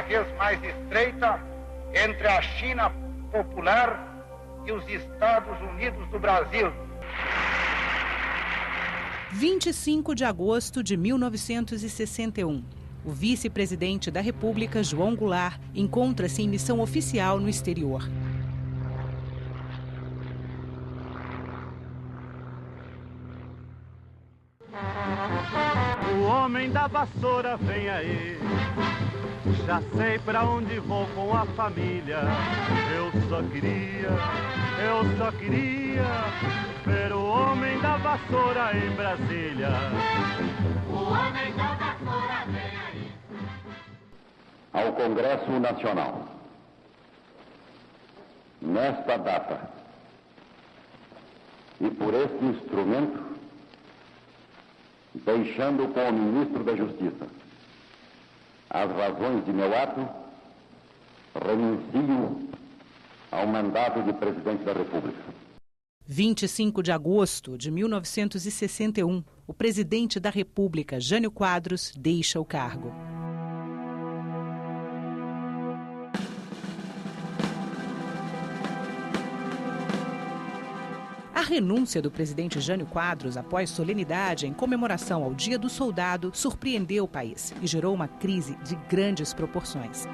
vez mais estreita entre a China popular e os Estados Unidos do Brasil. 25 de agosto de 1961. O vice-presidente da República, João Goulart, encontra-se em missão oficial no exterior. O homem da vassoura vem aí, já sei pra onde vou com a família. Eu só queria ver o homem da vassoura em Brasília. O homem da vassoura vem aí. Ao Congresso Nacional, nesta data, e por este instrumento, deixando com o ministro da Justiça as razões de meu ato, renuncio ao mandato de presidente da República. 25 de agosto de 1961, o presidente da República, Jânio Quadros, deixa o cargo. A renúncia do presidente Jânio Quadros após solenidade em comemoração ao Dia do Soldado surpreendeu o país e gerou uma crise de grandes proporções.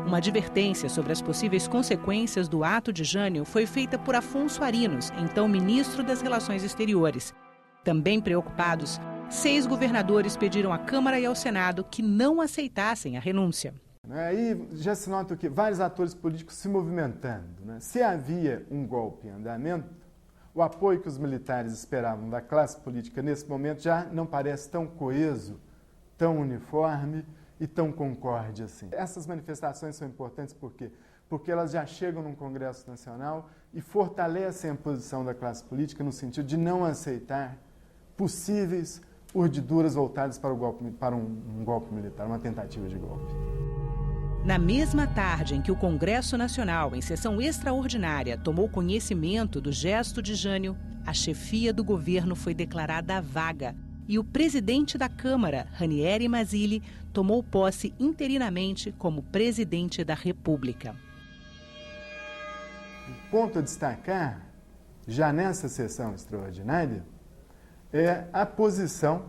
Uma advertência sobre as possíveis consequências do ato de Jânio foi feita por Afonso Arinos, então ministro das Relações Exteriores. Também preocupados, 6 governadores pediram à Câmara e ao Senado que não aceitassem a renúncia. Aí já se nota que vários atores políticos se movimentando. Se havia um golpe em andamento, o apoio que os militares esperavam da classe política nesse momento já não parece tão coeso, tão uniforme e tão concorde assim. Essas manifestações são importantes por quê? Porque elas já chegam num Congresso Nacional e fortalecem a posição da classe política no sentido de não aceitar possíveis urdiduras voltadas para um golpe militar, uma tentativa de golpe. Na mesma tarde em que o Congresso Nacional, em sessão extraordinária, tomou conhecimento do gesto de Jânio, a chefia do governo foi declarada vaga e o presidente da Câmara, Ranieri Mazzilli, tomou posse interinamente como presidente da República. Um ponto a destacar, já nessa sessão extraordinária, é a posição,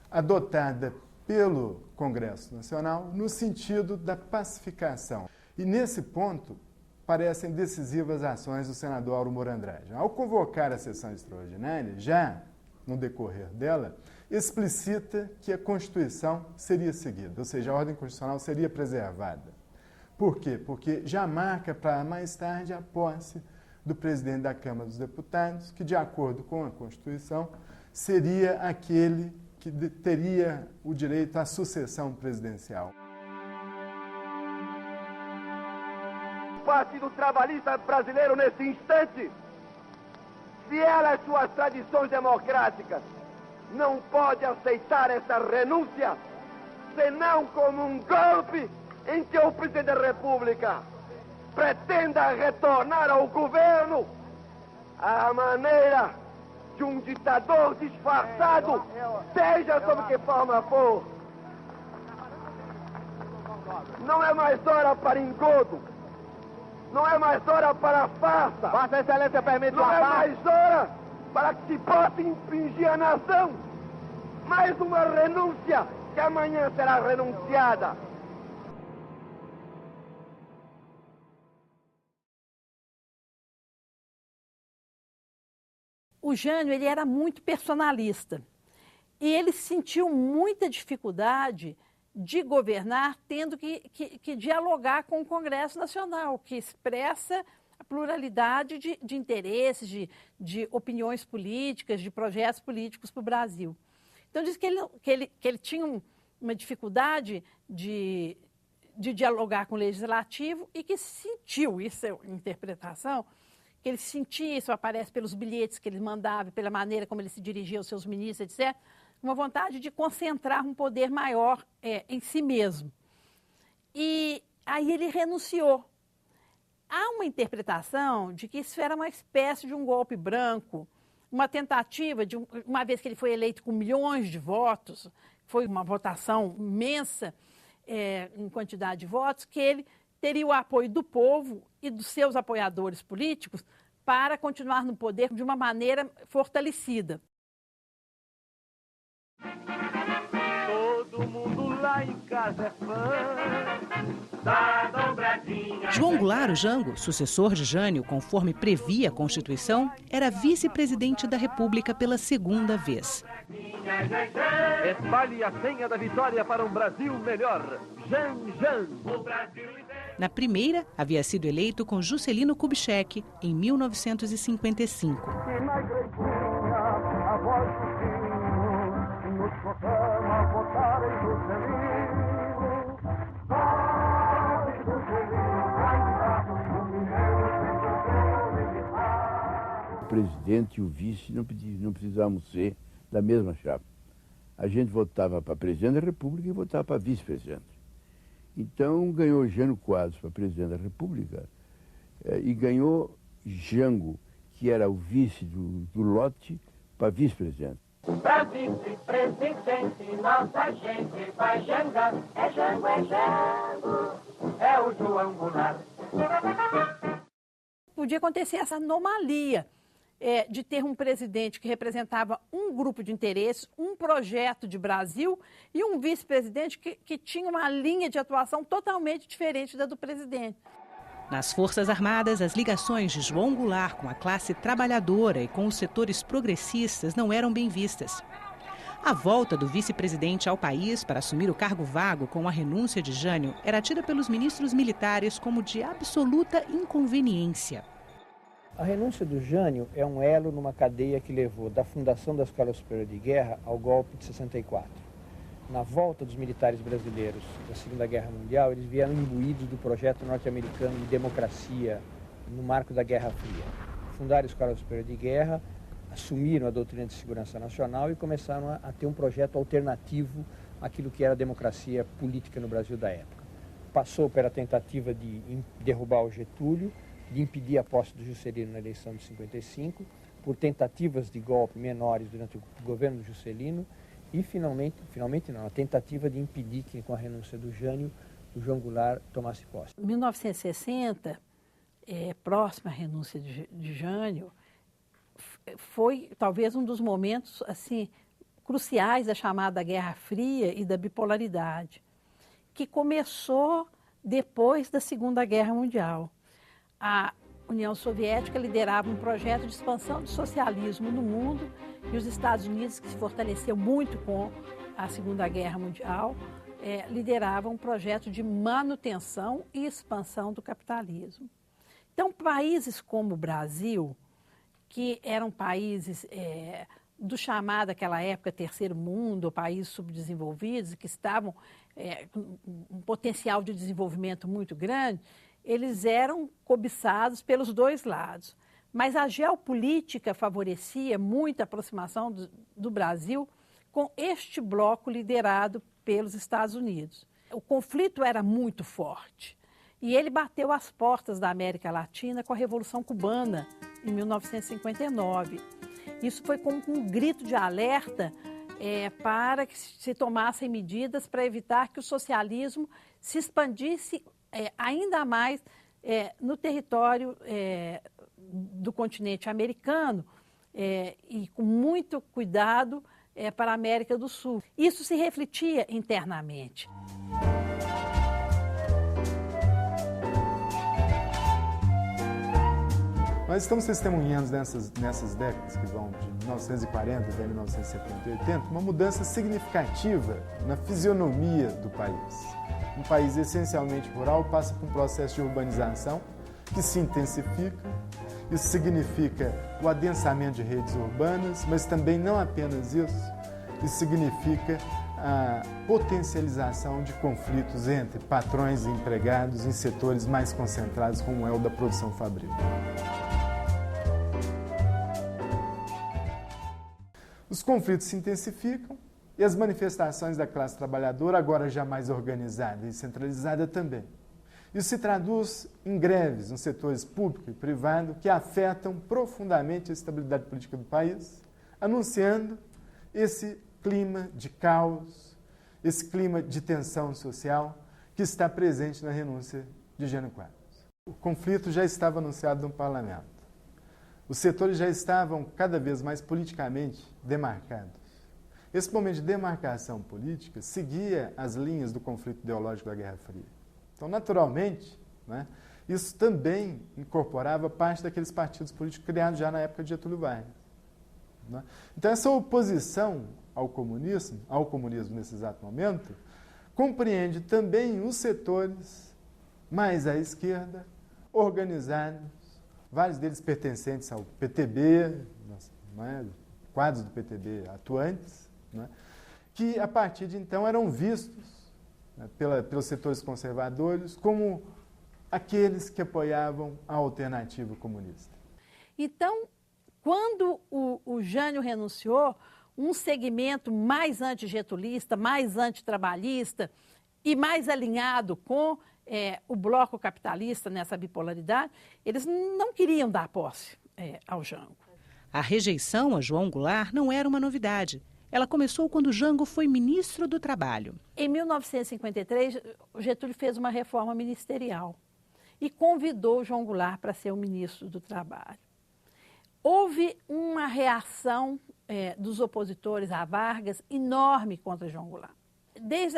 adotada pelo Congresso Nacional no sentido da pacificação. E nesse ponto parecem decisivas ações do senador Auro Moura Andrade. Ao convocar a sessão extraordinária, já no decorrer dela, explicita que a Constituição seria seguida, ou seja, a ordem constitucional seria preservada. Por quê? Porque já marca para mais tarde a posse do presidente da Câmara dos Deputados, que, de acordo com a Constituição, seria aquele que teria o direito à sucessão presidencial. O Partido Trabalhista Brasileiro, nesse instante, fiel às suas tradições democráticas, não pode aceitar essa renúncia, senão como um golpe em que o presidente da República pretenda retornar ao governo à maneira de um ditador disfarçado, seja sob que forma for. Não é mais hora para engodo, não é mais hora para farsa. Vossa Excelência permite não é mais hora para que se possa impingir a nação mais uma renúncia que amanhã será renunciada. O Jânio, ele era muito personalista e ele sentiu muita dificuldade de governar tendo que dialogar com o Congresso Nacional, que expressa a pluralidade de interesses, de opiniões políticas, de projetos políticos para o Brasil. Então, diz que ele tinha uma dificuldade de dialogar com o Legislativo e que sentiu, isso é uma interpretação, que ele sentia, isso aparece pelos bilhetes que ele mandava, pela maneira como ele se dirigia aos seus ministros, etc., uma vontade de concentrar um poder maior em si mesmo. E aí ele renunciou. Há uma interpretação de que isso era uma espécie de um golpe branco, uma tentativa, uma vez que ele foi eleito com milhões de votos, foi uma votação imensa em quantidade de votos, que ele teria o apoio do povo e dos seus apoiadores políticos para continuar no poder de uma maneira fortalecida. Todo mundo lá em casa é fã da dobradinha. João Goulart, o Jango, sucessor de Jânio, conforme previa a Constituição, era vice-presidente da República pela segunda vez. Espalhe a senha da vitória para um Brasil melhor. Jan, Jan. Na primeira, havia sido eleito com Juscelino Kubitschek, em 1955. O presidente e o vice não precisavam ser da mesma chapa. A gente votava para presidente da República e votava para vice-presidente. Então ganhou Jânio Quadros para presidente da República e ganhou Jango, que era o vice do lote, para vice-presidente. Pra vice-presidente, nossa gente vai jangar. É Jango, é o João Goulart. Podia acontecer essa anomalia de ter um presidente que representava um grupo de interesses, um projeto de Brasil, e um vice-presidente que tinha uma linha de atuação totalmente diferente da do presidente. Nas Forças Armadas, as ligações de João Goulart com a classe trabalhadora e com os setores progressistas não eram bem vistas. A volta do vice-presidente ao país para assumir o cargo vago com a renúncia de Jânio era tida pelos ministros militares como de absoluta inconveniência. A renúncia do Jânio é um elo numa cadeia que levou da fundação da Escola Superior de Guerra ao golpe de 64. Na volta dos militares brasileiros da Segunda Guerra Mundial, eles vieram imbuídos do projeto norte-americano de democracia no marco da Guerra Fria. Fundaram a Escola Superior de Guerra, assumiram a doutrina de segurança nacional e começaram a ter um projeto alternativo àquilo que era a democracia política no Brasil da época. Passou pela tentativa de derrubar o Getúlio, de impedir a posse do Juscelino na eleição de 55, por tentativas de golpe menores durante o governo do Juscelino e, finalmente não, a tentativa de impedir que, com a renúncia do Jânio, o João Goulart tomasse posse. Em 1960, próxima à renúncia de Jânio, foi talvez um dos momentos assim, cruciais da chamada Guerra Fria e da bipolaridade, que começou depois da Segunda Guerra Mundial. A União Soviética liderava um projeto de expansão do socialismo no mundo e os Estados Unidos, que se fortaleceu muito com a Segunda Guerra Mundial, lideravam um projeto de manutenção e expansão do capitalismo. Então, países como o Brasil, que eram países do chamado naquela época terceiro mundo, países subdesenvolvidos, que estavam com um potencial de desenvolvimento muito grande, eles eram cobiçados pelos dois lados. Mas a geopolítica favorecia muito a aproximação do Brasil com este bloco liderado pelos Estados Unidos. O conflito era muito forte e ele bateu às portas da América Latina com a Revolução Cubana, em 1959. Isso foi como um grito de alerta para que se tomassem medidas para evitar que o socialismo se expandisse ainda mais no território do continente americano e com muito cuidado para a América do Sul. Isso se refletia internamente. Nós estamos testemunhando nessas décadas que vão de 1940 até 1970 e 80, uma mudança significativa na fisionomia do país. Um país essencialmente rural passa por um processo de urbanização que se intensifica. Isso significa o adensamento de redes urbanas, mas também não apenas isso. Isso significa a potencialização de conflitos entre patrões e empregados em setores mais concentrados, como é o da produção fabril. Os conflitos se intensificam e as manifestações da classe trabalhadora, agora já mais organizada e centralizada também. Isso se traduz em greves nos setores público e privado que afetam profundamente a estabilidade política do país, anunciando esse clima de caos, esse clima de tensão social que está presente na renúncia de Jânio Quadros. O conflito já estava anunciado no parlamento. Os setores já estavam cada vez mais politicamente demarcados. Esse momento de demarcação política seguia as linhas do conflito ideológico da Guerra Fria. Então, naturalmente, né, isso também incorporava parte daqueles partidos políticos criados já na época de Getúlio Vargas. Né? Então, essa oposição ao comunismo nesse exato momento, compreende também os setores mais à esquerda, organizados, vários deles pertencentes ao PTB, né, quadros do PTB atuantes, né, que a partir de então eram vistos, né, pelos setores conservadores como aqueles que apoiavam a alternativa comunista. Então, quando o Jânio renunciou, um segmento mais antigetulista, mais antitrabalhista e mais alinhado com o bloco capitalista nessa bipolaridade, eles não queriam dar posse ao Jango. A rejeição a João Goulart não era uma novidade. Ela começou quando Jango foi ministro do Trabalho. Em 1953, Getúlio fez uma reforma ministerial e convidou João Goulart para ser o ministro do Trabalho. Houve uma reação dos opositores a Vargas enorme contra João Goulart.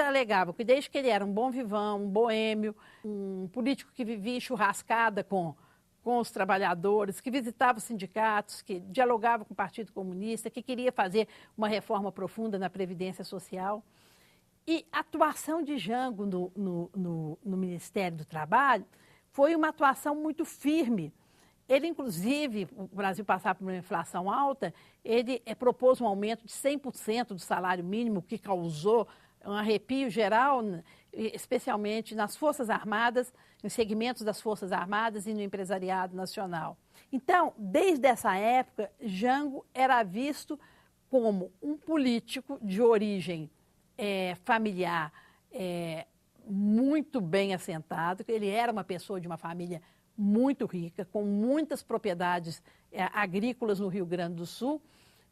Alegavam que desde que ele era um bom vivão, um boêmio, um político que vivia churrascada com os trabalhadores, que visitava os sindicatos, que dialogava com o Partido Comunista, que queria fazer uma reforma profunda na Previdência Social. E a atuação de Jango no Ministério do Trabalho foi uma atuação muito firme. Ele, inclusive, o Brasil passava por uma inflação alta, ele propôs um aumento de 100% do salário mínimo, que causou um arrepio geral, especialmente nas Forças Armadas, nos segmentos das Forças Armadas e no empresariado nacional. Então, desde essa época, Jango era visto como um político de origem familiar muito bem assentado, ele era uma pessoa de uma família muito rica, com muitas propriedades agrícolas no Rio Grande do Sul,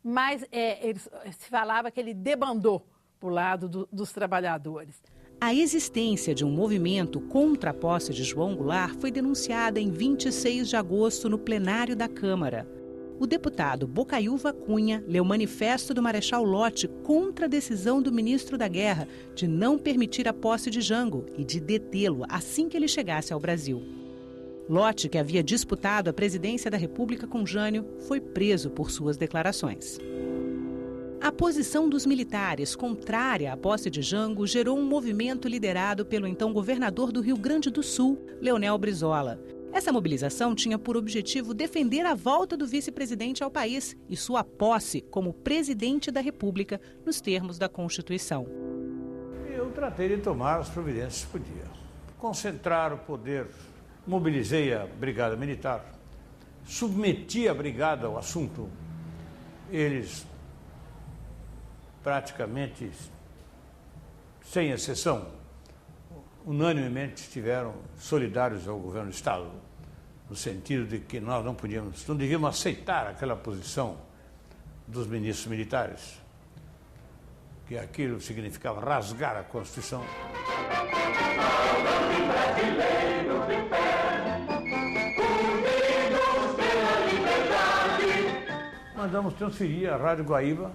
mas se falava que ele debandou para o lado dos trabalhadores. A existência de um movimento contra a posse de João Goulart foi denunciada em 26 de agosto no plenário da Câmara. O deputado Bocaiúva Cunha leu o manifesto do Marechal Lott contra a decisão do ministro da Guerra de não permitir a posse de Jango e de detê-lo assim que ele chegasse ao Brasil. Lott, que havia disputado a presidência da República com Jânio, foi preso por suas declarações. A posição dos militares contrária à posse de Jango gerou um movimento liderado pelo então governador do Rio Grande do Sul, Leonel Brizola. Essa mobilização tinha por objetivo defender a volta do vice-presidente ao país e sua posse como presidente da República nos termos da Constituição. Eu tratei de tomar as providências que podia. Concentrar o poder, mobilizei a Brigada Militar, submeti a Brigada ao assunto. Eles praticamente, sem exceção, unanimemente estiveram solidários ao governo do Estado, no sentido de que nós não devíamos aceitar aquela posição dos ministros militares, que aquilo significava rasgar a Constituição. Mandamos transferir a Rádio Guaíba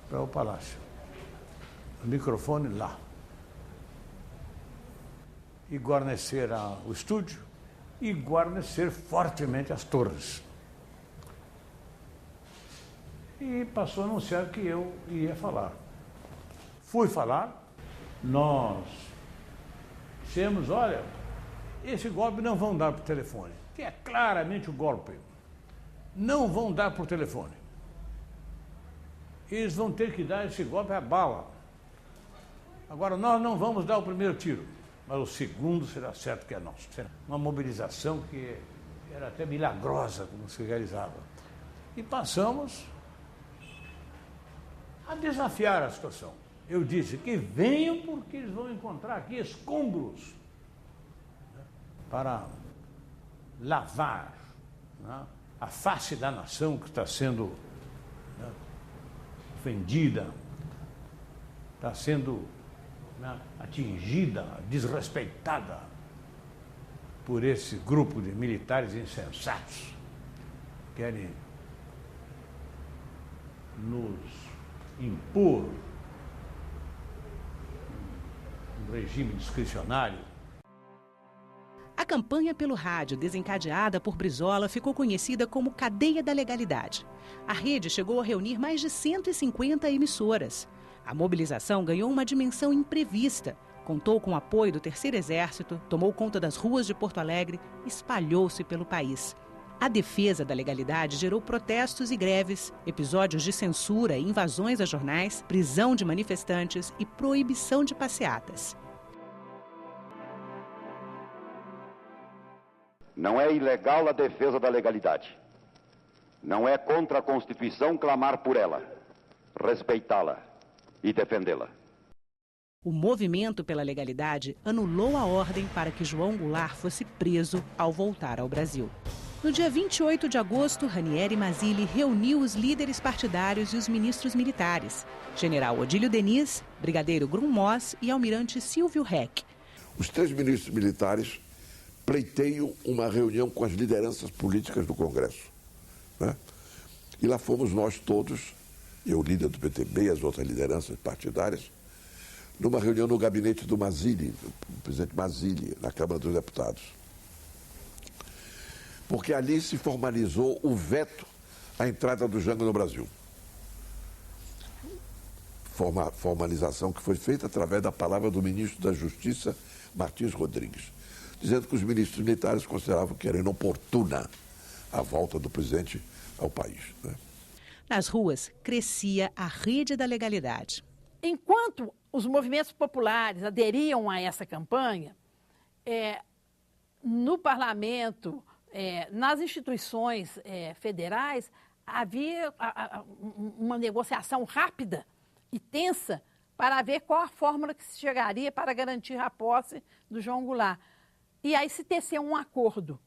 para o Palácio. O microfone lá. E guarnecer o estúdio e guarnecer fortemente as torres. E passou a anunciar que eu ia falar. Fui falar, nós dissemos, olha, esse golpe não vão dar por telefone, que é claramente o golpe. Não vão dar por telefone. Eles vão ter que dar esse golpe à bala. Agora, nós não vamos dar o primeiro tiro, mas o segundo será certo que é nosso. Uma mobilização que era até milagrosa como se realizava. E passamos a desafiar a situação. Eu disse que venham porque eles vão encontrar aqui escombros, né, para lavar, né, a face da nação que está sendo, né, ofendida. está sendo, né, atingida, desrespeitada por esse grupo de militares insensatos que querem nos impor um regime discricionário. A campanha pelo rádio, desencadeada por Brizola, ficou conhecida como Cadeia da Legalidade. A rede chegou a reunir mais de 150 emissoras. A mobilização ganhou uma dimensão imprevista. Contou com o apoio do Terceiro Exército, tomou conta das ruas de Porto Alegre e espalhou-se pelo país. A defesa da legalidade gerou protestos e greves, episódios de censura e invasões a jornais, prisão de manifestantes e proibição de passeatas. Não é ilegal a defesa da legalidade. Não é contra a Constituição clamar por ela, respeitá-la e defendê-la. O movimento pela legalidade anulou a ordem para que João Goulart fosse preso ao voltar ao Brasil. No dia 28 de agosto, Ranieri Mazzilli reuniu os líderes partidários e os ministros militares, general Odílio Diniz, brigadeiro Grum Moss e almirante Silvio Reck. Os 3 ministros militares pleiteiam uma reunião com as lideranças políticas do Congresso, né? E lá fomos nós todos, eu, líder do PTB e as outras lideranças partidárias, numa reunião no gabinete do Mazzilli, do presidente Mazzilli, na Câmara dos Deputados. Porque ali se formalizou o veto à entrada do Jango no Brasil. Formalização que foi feita através da palavra do ministro da Justiça, Martins Rodrigues, dizendo que os ministros militares consideravam que era inoportuna a volta do presidente ao país, né? Nas ruas, crescia a rede da legalidade. Enquanto os movimentos populares aderiam a essa campanha, no parlamento, nas instituições federais, havia uma negociação rápida e tensa para ver qual a fórmula que se chegaria para garantir a posse do João Goulart. E aí se teceu um acordo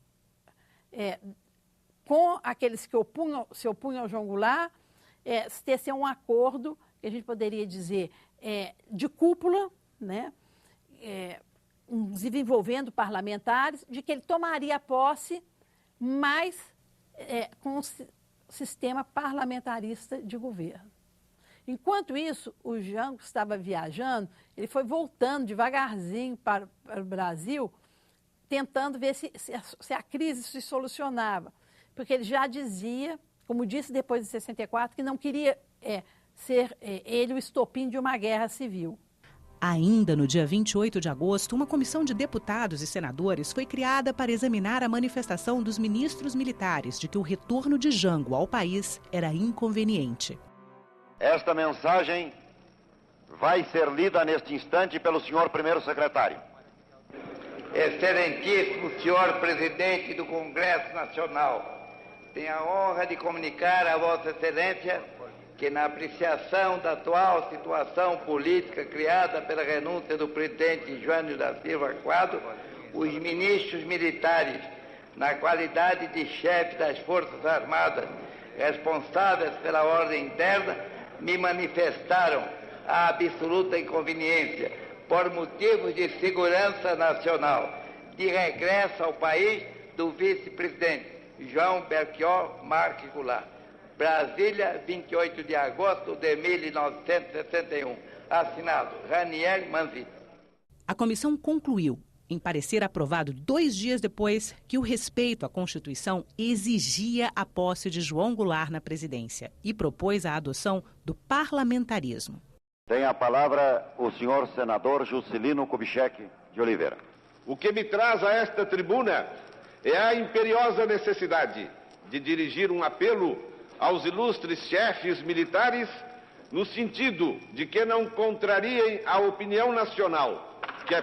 com aqueles que se opunham ao João Goulart, se teceu um acordo, que a gente poderia dizer, de cúpula, né? Inclusive envolvendo parlamentares, de que ele tomaria posse, mas com o sistema parlamentarista de governo. Enquanto isso, o Jango estava viajando, ele foi voltando devagarzinho para o Brasil, tentando ver se a crise se solucionava. Porque ele já dizia, como disse depois de 64, que não queria ser ele o estopim de uma guerra civil. Ainda no dia 28 de agosto, uma comissão de deputados e senadores foi criada para examinar a manifestação dos ministros militares de que o retorno de Jango ao país era inconveniente. Esta mensagem vai ser lida neste instante pelo senhor primeiro secretário. Excelentíssimo senhor presidente do Congresso Nacional, tenho a honra de comunicar a Vossa Excelência que, na apreciação da atual situação política criada pela renúncia do presidente Jânio da Silva Quadro, os ministros militares, na qualidade de chefe das Forças Armadas responsáveis pela ordem interna, me manifestaram a absoluta inconveniência, por motivos de segurança nacional, de regresso ao país do vice-presidente João Belchior Marques Goulart. Brasília, 28 de agosto de 1961. Assinado Ranieri Mazzilli. A comissão concluiu, em parecer aprovado 2 dias depois, que o respeito à Constituição exigia a posse de João Goulart na presidência e propôs a adoção do parlamentarismo. Tem a palavra o senhor senador Juscelino Kubitschek de Oliveira. O que me traz a esta tribuna é a imperiosa necessidade de dirigir um apelo aos ilustres chefes militares no sentido de que não contrariem a opinião nacional, que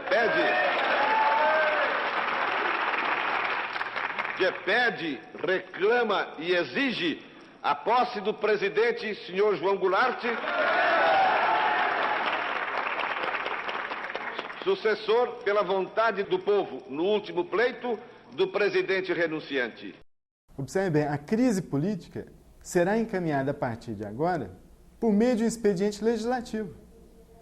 pede, reclama e exige a posse do presidente senhor João Goulart, sucessor pela vontade do povo no último pleito do presidente renunciante. Observe bem, a crise política será encaminhada a partir de agora por meio de um expediente legislativo.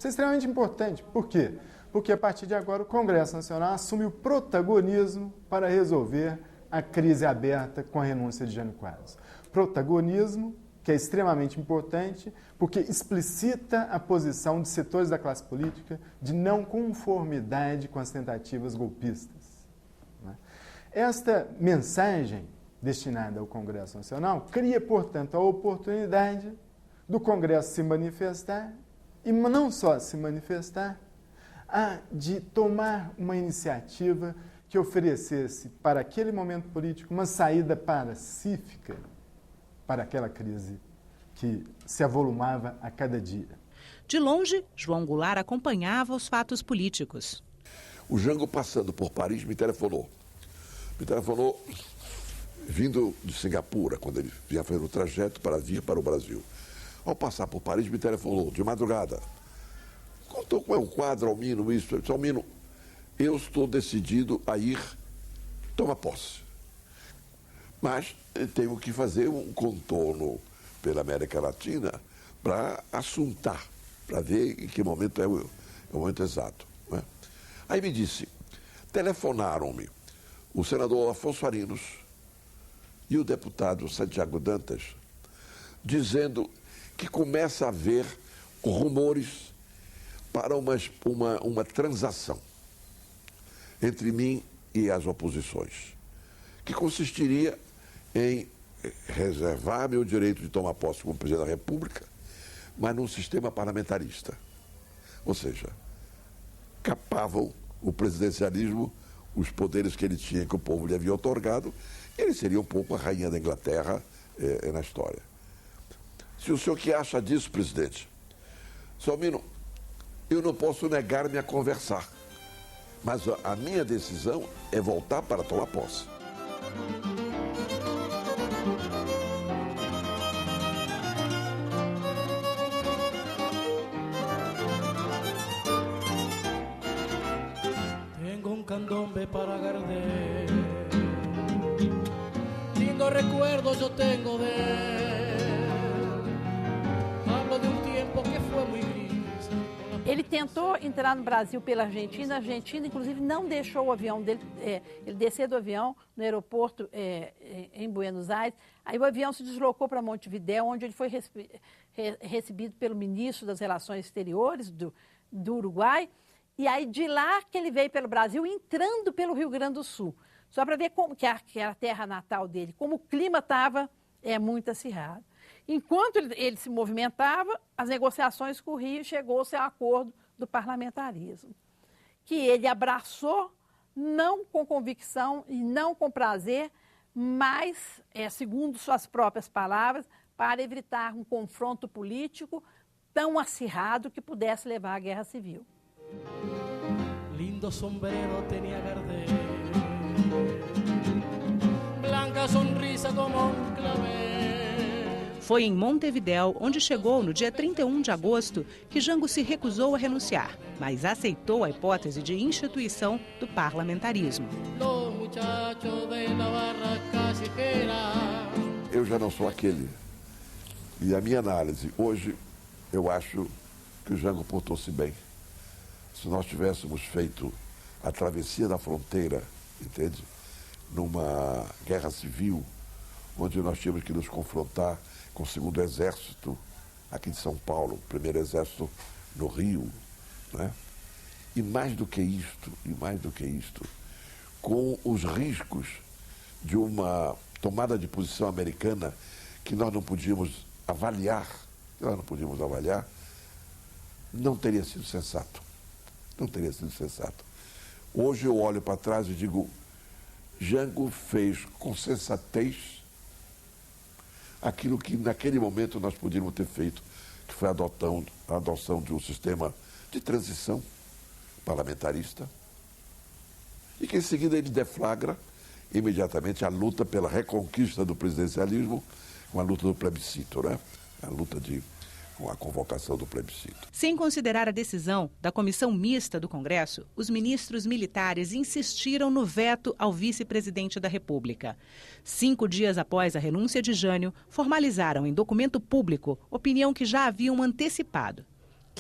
Isso é extremamente importante. Por quê? Porque a partir de agora o Congresso Nacional assume o protagonismo para resolver a crise aberta com a renúncia de Jânio Quadros. Protagonismo que é extremamente importante porque explicita a posição de setores da classe política de não conformidade com as tentativas golpistas. Esta mensagem destinada ao Congresso Nacional cria, portanto, a oportunidade do Congresso se manifestar e não só se manifestar, de tomar uma iniciativa que oferecesse para aquele momento político uma saída pacífica para aquela crise que se avolumava a cada dia. De longe, João Goulart acompanhava os fatos políticos. O Jango, passando por Paris, me telefonou. Vindo de Singapura, quando ele vinha fazer o trajeto para vir para o Brasil. Ao passar por Paris, me telefonou de madrugada. Contou como é um quadro, Almino, isso. Eu disse, Almino, eu estou decidido a ir tomar posse. Mas tenho que fazer um contorno pela América Latina para assuntar, para ver em que momento é o momento exato. Né? Aí me disse, telefonaram-me o senador Afonso Arinos e o deputado Santiago Dantas, dizendo que começa a haver rumores para uma transação entre mim e as oposições, que consistiria em reservar meu direito de tomar posse como presidente da República, mas num sistema parlamentarista. Ou seja, capavam o presidencialismo, os poderes que ele tinha, que o povo lhe havia otorgado, e ele seria um pouco a rainha da Inglaterra na história. Se o senhor que acha disso, presidente? Salmino, eu não posso negar-me a conversar, mas a minha decisão é voltar para tomar posse. Tengo un candombe para Gardel, lindo recuerdo yo tengo de él, hablo de un tiempo que fue muy gris. Ele tentou entrar no Brasil pela Argentina, a Argentina, inclusive, não deixou o avião dele, ele descer do avião no aeroporto em Buenos Aires. Aí o avião se deslocou para Montevidéu, onde ele foi recebido pelo ministro das Relações Exteriores do Uruguai. E aí de lá que ele veio pelo Brasil, entrando pelo Rio Grande do Sul. Só para ver como que era a terra natal dele, como o clima estava muito acirrado. Enquanto ele se movimentava, as negociações corriam e chegou-se ao acordo do parlamentarismo, que ele abraçou, não com convicção e não com prazer, mas, segundo suas próprias palavras, para evitar um confronto político tão acirrado que pudesse levar à guerra civil. Lindo sombrero tenía Gardel, blanca sonrisa como un clavel. Foi em Montevidéu, onde chegou no dia 31 de agosto, que Jango se recusou a renunciar, mas aceitou a hipótese de instituição do parlamentarismo. Eu já não sou aquele. E a minha análise, hoje, eu acho que o Jango portou-se bem. Se nós tivéssemos feito a travessia da fronteira, entende? Numa guerra civil, onde nós tínhamos que nos confrontar com o segundo exército aqui de São Paulo, o primeiro exército no Rio, né? E mais do que isto, com os riscos de uma tomada de posição americana que nós não podíamos avaliar, não teria sido sensato. Hoje eu olho para trás e digo, Jango fez com sensatez aquilo que naquele momento nós podíamos ter feito, que foi a adoção de um sistema de transição parlamentarista, e que em seguida ele deflagra imediatamente a luta pela reconquista do presidencialismo, com a luta do plebiscito, né? Com a convocação do plebiscito. Sem considerar a decisão da comissão mista do Congresso, os ministros militares insistiram no veto ao vice-presidente da República. 5 dias após a renúncia de Jânio, formalizaram em documento público opinião que já haviam antecipado,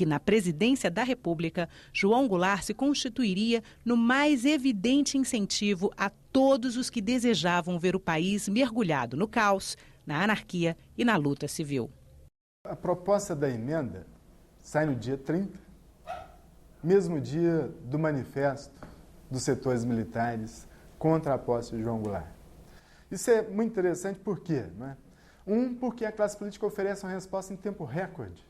que na presidência da República, João Goulart se constituiria no mais evidente incentivo a todos os que desejavam ver o país mergulhado no caos, na anarquia e na luta civil. A proposta da emenda sai no dia 30, mesmo dia do manifesto dos setores militares contra a posse de João Goulart. Isso é muito interessante por quê? Né? Porque a classe política oferece uma resposta em tempo recorde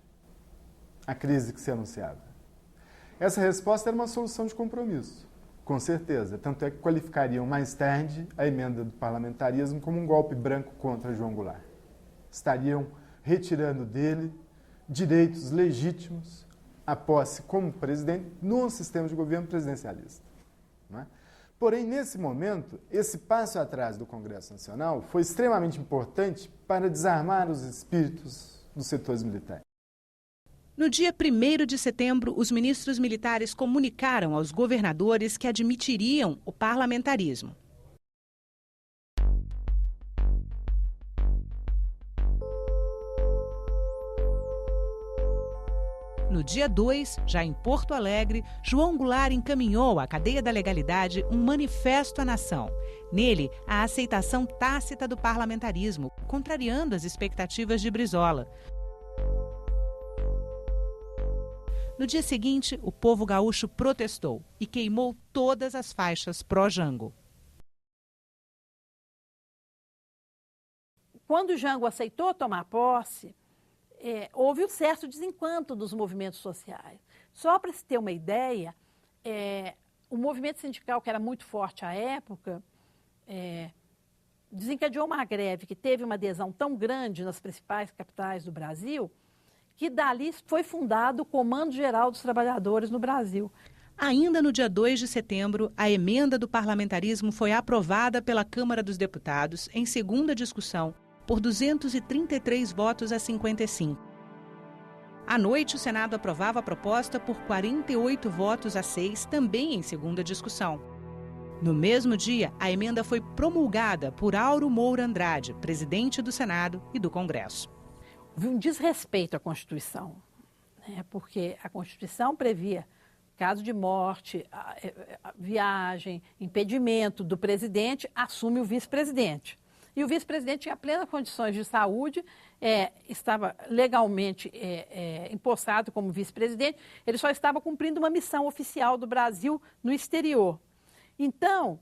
à crise que se anunciava. Essa resposta era uma solução de compromisso, com certeza. Tanto é que qualificariam mais tarde a emenda do parlamentarismo como um golpe branco contra João Goulart. Estariam retirando dele direitos legítimos à posse como presidente num sistema de governo presidencialista. Não é? Porém, nesse momento, esse passo atrás do Congresso Nacional foi extremamente importante para desarmar os espíritos dos setores militares. No dia 1º de setembro, os ministros militares comunicaram aos governadores que admitiriam o parlamentarismo. No dia 2, já em Porto Alegre, João Goulart encaminhou à cadeia da legalidade um manifesto à nação. Nele, a aceitação tácita do parlamentarismo, contrariando as expectativas de Brizola. No dia seguinte, o povo gaúcho protestou e queimou todas as faixas pró-Jango. Quando o Jango aceitou tomar posse, houve um certo desencanto dos movimentos sociais. Só para se ter uma ideia, o movimento sindical, que era muito forte à época, desencadeou uma greve que teve uma adesão tão grande nas principais capitais do Brasil, que dali foi fundado o Comando Geral dos Trabalhadores no Brasil. Ainda no dia 2 de setembro, a emenda do parlamentarismo foi aprovada pela Câmara dos Deputados em segunda discussão, por 233 votos a 55. À noite, o Senado aprovava a proposta por 48 votos a 6, também em segunda discussão. No mesmo dia, a emenda foi promulgada por Auro Moura Andrade, presidente do Senado e do Congresso. Houve um desrespeito à Constituição, né? Porque a Constituição previa caso de morte, viagem, impedimento do presidente, assume o vice-presidente. E o vice-presidente tinha plenas condições de saúde, estava legalmente empossado como vice-presidente, ele só estava cumprindo uma missão oficial do Brasil no exterior. Então,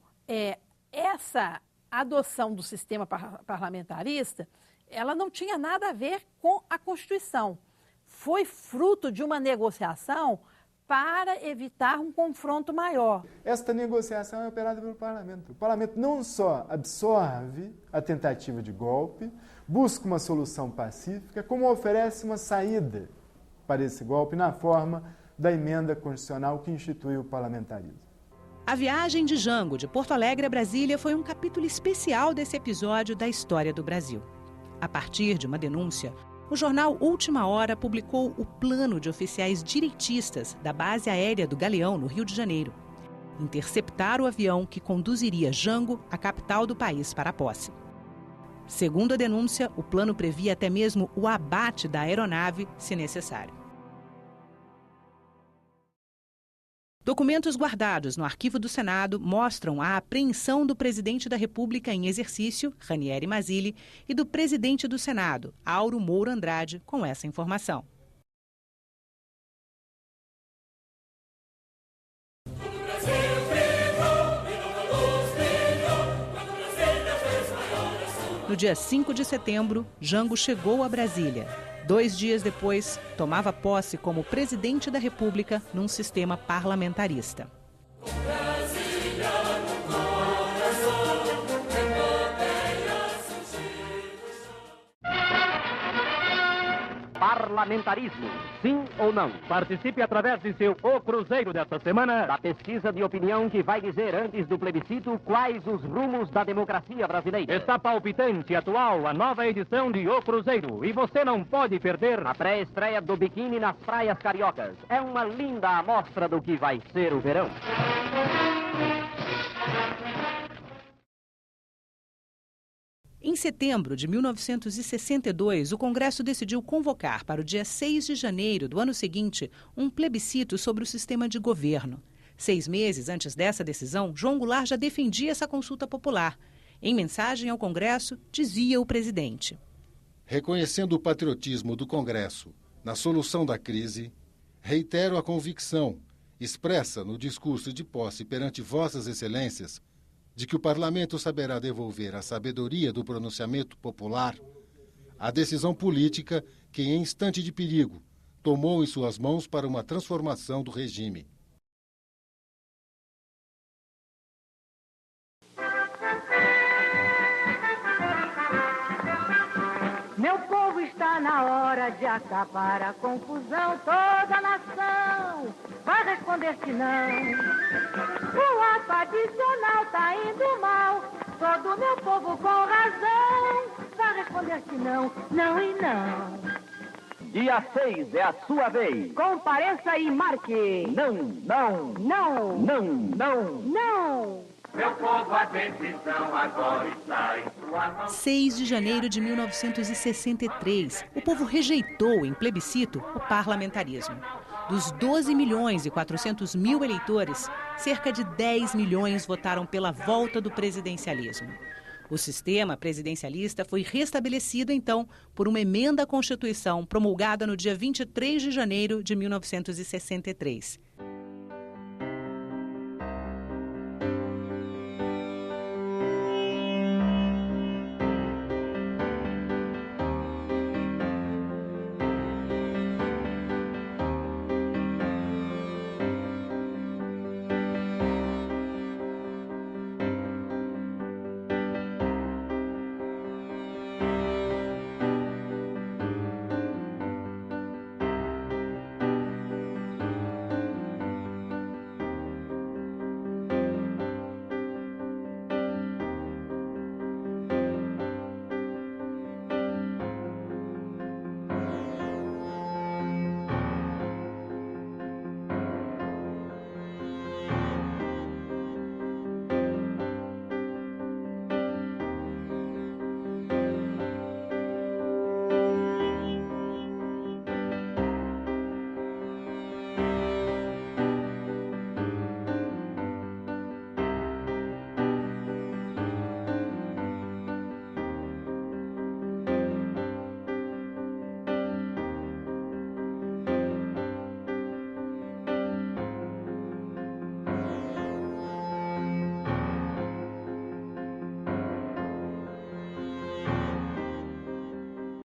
essa adoção do sistema parlamentarista, ela não tinha nada a ver com a Constituição. Foi fruto de uma negociação para evitar um confronto maior. Esta negociação é operada pelo Parlamento. O Parlamento não só absorve a tentativa de golpe, busca uma solução pacífica, como oferece uma saída para esse golpe na forma da emenda constitucional que institui o parlamentarismo. A viagem de Jango de Porto Alegre a Brasília foi um capítulo especial desse episódio da história do Brasil. A partir de uma denúncia, o jornal Última Hora publicou o plano de oficiais direitistas da base aérea do Galeão, no Rio de Janeiro. Interceptar o avião que conduziria Jango, a capital do país, para a posse. Segundo a denúncia, o plano previa até mesmo o abate da aeronave, se necessário. Documentos guardados no arquivo do Senado mostram a apreensão do presidente da República em exercício, Ranieri Mazzilli, e do presidente do Senado, Auro Moura Andrade, com essa informação. No dia 5 de setembro, Jango chegou a Brasília. 2 dias depois, tomava posse como presidente da República num sistema parlamentarista. Parlamentarismo, sim ou não? Participe através de seu O Cruzeiro desta semana da pesquisa de opinião que vai dizer antes do plebiscito quais os rumos da democracia brasileira. Está palpitante, atual, a nova edição de O Cruzeiro e você não pode perder a pré-estreia do biquíni nas praias cariocas. É uma linda amostra do que vai ser o verão. Em setembro de 1962, o Congresso decidiu convocar para o dia 6 de janeiro do ano seguinte um plebiscito sobre o sistema de governo. 6 meses antes dessa decisão, João Goulart já defendia essa consulta popular. Em mensagem ao Congresso, dizia o presidente: reconhecendo o patriotismo do Congresso na solução da crise, reitero a convicção, expressa no discurso de posse perante Vossas Excelências, de que o Parlamento saberá devolver à sabedoria do pronunciamento popular a decisão política que, em instante de perigo, tomou em suas mãos para uma transformação do regime. Meu povo, está na hora de acabar a confusão. Toda a nação vai responder que não. O ato adicional tá indo mal. Todo meu povo com razão vai responder que não, não e não. Dia 6 é a sua vez. Compareça e marque. Não, não, Não. não, não. Não. Meu povo, a decisão agora está em sua mão. 6 de janeiro de 1963, o povo rejeitou em plebiscito o parlamentarismo. Dos 12 milhões e 400 mil eleitores, cerca de 10 milhões votaram pela volta do presidencialismo. O sistema presidencialista foi restabelecido, então, por uma emenda à Constituição promulgada no dia 23 de janeiro de 1963.